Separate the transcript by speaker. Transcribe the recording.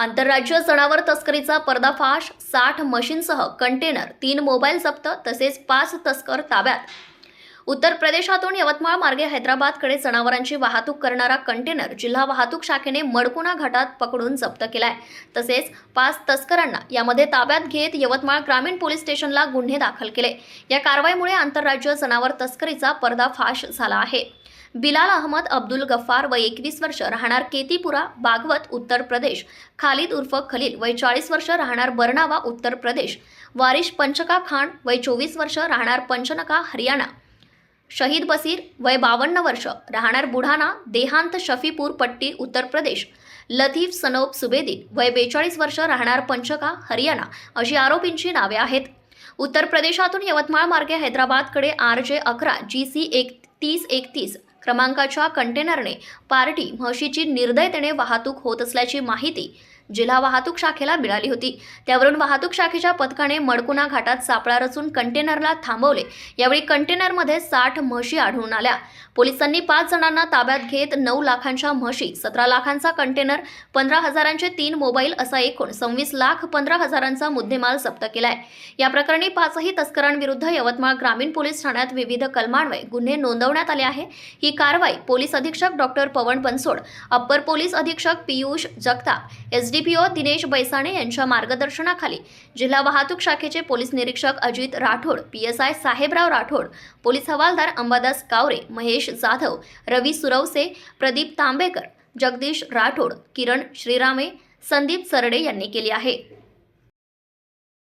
Speaker 1: आंतरराज्य जनावर तस्करीचा पर्दाफाश, 60 मशीनसह कंटेनर, 3 मोबाईल जप्त तसेच 5 तस्कर ताब्यात। उत्तर प्रदेशातून यवतमाळ मार्गे हैदराबादकडे जनावरांची वाहतूक करणारा कंटेनर जिल्हा वाहतूक शाखेने मडकुणा घाटात पकडून जप्त केलाय। तसेच 5 तस्करांना यामध्ये ताब्यात घेत यवतमाळ ग्रामीण पोलीस स्टेशनला गुन्हे दाखल केले। या कारवाईमुळे आंतरराज्य जनावर तस्करीचा पर्दाफाश झाला आहे। बिलाल अहमद अब्दुल गफ्फार वय 21 वर्ष राहणार केतीपुरा बागवत उत्तर प्रदेश, खालिद उर्फ खलील वय 40 वर्ष राहणार बरनावा उत्तर प्रदेश, वारिश पंचका खान वय 24 वर्ष राहणार पंचनका हरियाणा, शहीद बसीर वय 52 वर्ष राहणार बुढाणा देहांत शफीपूर पट्टी उत्तर प्रदेश, लतीफ सनोब सुबेदी वय 42 वर्ष राहणार पंचका हरियाणा अशी आरोपींची नावे आहेत। उत्तर प्रदेशातून यवतमाळ मार्गे हैदराबादकडे RJ11 GC 3031 क्रमांकाच्या कंटेनरने पार्टी म्हशीची निर्दयतेने वाहतूक होत असल्याची माहिती जिल्हा वाहतूक शाखेला मिळाली होती। त्यावरून वाहतूक शाखेच्या पथकाने मडकुणा घाटात सापळा रचून कंटेनरला थांबवले। यावेळी कंटेनरमध्ये 60 म्हशी आढळून आल्या। पोलिसांनी 5 जणांना ताब्यात घेत 9 लाखांच्या म्हशी, 17 लाखांचा कंटेनर, 15 हजारांचे 3 मोबाईल असा एकूण 26,15,000चा मुद्देमाल जप्त केलाय। या प्रकरणी 5ही तस्करांविरुद्ध यवतमाळ ग्रामीण पोलीस ठाण्यात विविध कलमान्वये गुन्हे नोंदवण्यात आले आहे। ही कारवाई पोलीस अधीक्षक डॉक्टर पवन बनसोड, अप्पर पोलीस अधीक्षक पियुष जगताप, SDPO दिनेश बैसाणे यांच्या मार्गदर्शनाखाली जिल्हा वाहतूक शाखेचे पोलीस निरीक्षक अजित राठोड, PSI साहेबराव राठोड, पोलीस हवालदार अंबादास कावरे, महेश जाधव, रवी सुरवसे, प्रदीप तांबेकर, जगदीश राठोड, किरण श्रीरामे, संदीप सरडे यांनी केली आहे।